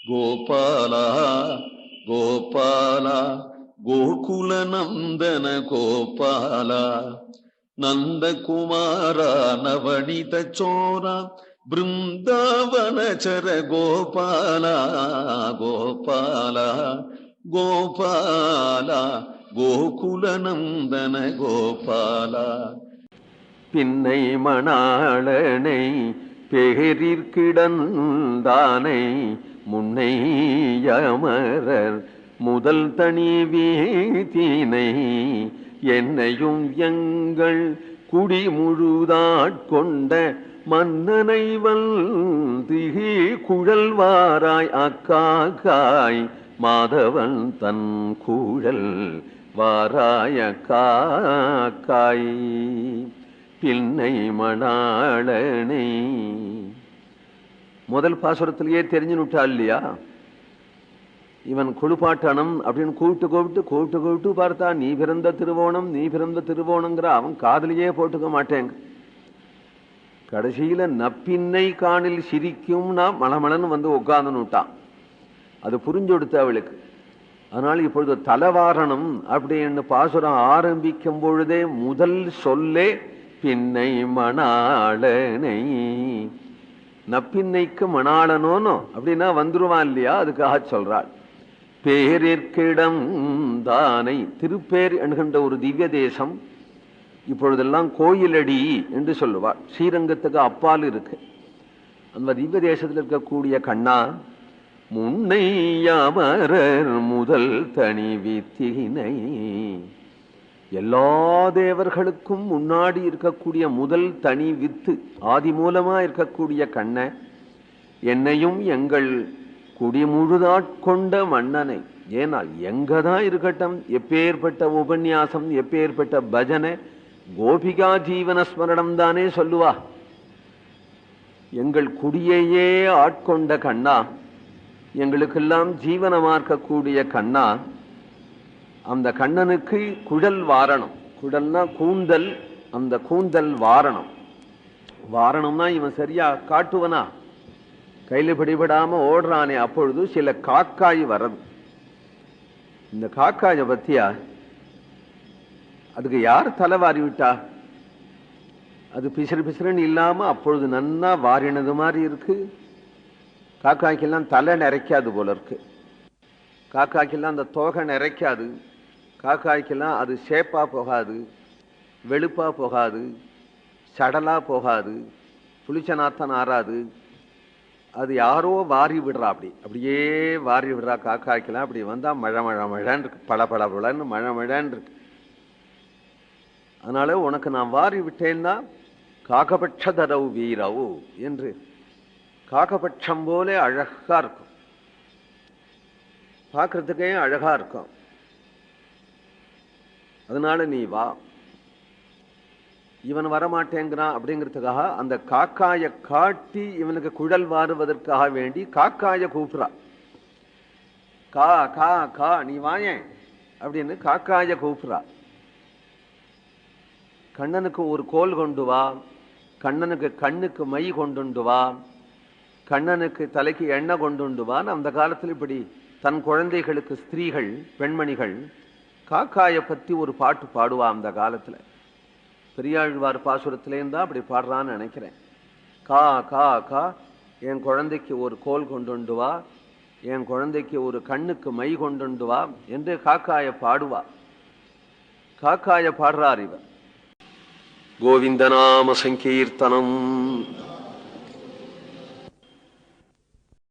கோபால கோபால கோகுல நந்தன கோபால நந்தகுமார நவனித சோர பிருந்தாவனச்சர கோபால கோபால கோபால கோகுல நந்தன கோபால. பின்னை மணாளனை பேரிற்கிடந்தானை முன்னை யமரர் முதல் தனி வீத்தினை என்னையும் எங்கள் குடி முழுதாட்கொண்ட மன்னனை வல்திகி குழல்வாராய் அக்காக்காய் மாதவன் தன் குழல் வாராய காக்காய். பின்னை மணாளனை முதல் பாசுரத்திலேயே தெரிஞ்சுனுட்டா இல்லையா? இவன் குழுப்பாட்டனம் அப்படின்னு கூப்பிட்டு பார்த்தா நீ பிறந்த திருவோணங்கிற அவன் காதலியே போட்டுக்க மாட்டேங்க. கடைசியில நப்பின்னை காணில் சிரிக்கும்னா மலமலன்னு வந்து உட்கார்ந்துட்டான். அது புரிஞ்சொடுத்த அவளுக்கு. அதனால இப்பொழுது தலவாரணம் அப்படின்னு பாசுரம் ஆரம்பிக்கும் பொழுதே முதல் சொல்லே பின்னை மணாளனை. நப்பின்னைக்கு மணாளனோனோ அப்படின்னா வந்துருவான் இல்லையா, அதுக்காக சொல்றாள். பேரிற்கிடம் தானை திருப்பேர் என்கின்ற ஒரு திவ்ய தேசம் இப்பொழுதெல்லாம் கோயிலடி என்று சொல்லுவாள். ஸ்ரீரங்கத்துக்கு அப்பால் இருக்கு. அந்த திவ்ய தேசத்தில் இருக்கக்கூடிய கண்ணா, முன்னை அமரர் முதல் தனி வித்தினை, எல்லா தேவர்களுக்கும் முன்னாடி இருக்கக்கூடிய முதல் தனி வித்து ஆதி மூலமா இருக்கக்கூடிய கண்ண, என்னையும் எங்கள் குடிமுழுதாட்கொண்ட மன்னனை. ஏனால் எங்கதான் இருக்கட்டும், எப்பேற்பட்ட உபன்யாசம் எப்பேற்பட்ட பஜனை கோபிகா ஜீவன ஸ்மரணம் தானே சொல்லுவா. எங்கள் குடியையே ஆட்கொண்ட கண்ணா, எங்களுக்கெல்லாம் ஜீவனமாக்கக்கூடிய கண்ணா, அந்த கண்ணனுக்கு குழல் வாரணம். குழல்னா கூந்தல், அந்த கூந்தல் வாரணம். வாரணம்னா இவன் சரியா காட்டுவனா, கையில பிடிபடாம ஓடுறானே, அப்பொழுது சில காக்காய் வரது. இந்த காக்காய பத்தியா, அதுக்கு யார் தலை வாரி விட்டா? அது பிசுறுன்னு இல்லாம அப்பொழுது நன்னா வாரினது மாதிரி இருக்கு. காக்காய்க்கெல்லாம் தலை நிறைக்காது போல இருக்கு. காக்காய்க்கெல்லாம் அந்த தோகை நிறைக்காது. காக்காய்க்கெல்லாம் அது ஷேப்பா போகாது, வெளுப்பா போகாது, சடலா போகாது, புளிச்சநாத்தன் ஆறாது. அது யாரோ வாரி விடுறா, அப்படியே வாரி விடுறா. காக்காய்க்கெல்லாம் அப்படி வந்தா மழன்னு இருக்கு, பளபளன்னு மழன்னு இருக்கு. அதனால உனக்கு நான் வாரி விட்டேன்னா காகபட்ச தரவு வீரவு என்று, காகபட்சம் போல அழகா இருக்கும், பார்க்கறதுக்கே அழகா இருக்கும். அதனால நீ வா. இவன் வரமாட்டேங்கிறான் அப்படிங்கிறதுக்காக அந்த காக்காய காட்டி இவனுக்கு குழல் வாருவதற்காக வேண்டி காக்காய கூப்பிடுறா. கா கா கா நீ வாயேன் அப்படின்னு காக்காய கூப்பிடுறா. கண்ணனுக்கு ஒரு கோல் கொண்டு வா, கண்ணனுக்கு கண்ணுக்கு மை கொண்டு வா, கண்ணனுக்கு தலைக்கு எண்ணெய் கொண்டு வான்னு அந்த காலத்தில் இப்படி தன் குழந்தைகளுக்கு ஸ்திரீகள் பெண்மணிகள் காக்காய பத்தி ஒரு பாட்டு பாடுவா. அந்த காலத்துல பெரியாழ்வார் பாசுரத்திலேயும் தான் அப்படி பாடுறான்னு நினைக்கிறேன். கா கா கா என் குழந்தைக்கு ஒரு கோல் கொண்டு வா, என் குழந்தைக்கு ஒரு கண்ணுக்கு மை கொண்டு வா என்று காக்காய பாடுவா. காக்காய பாடுறார் இவர். கோவிந்தநாம சங்கீர்த்தனம்.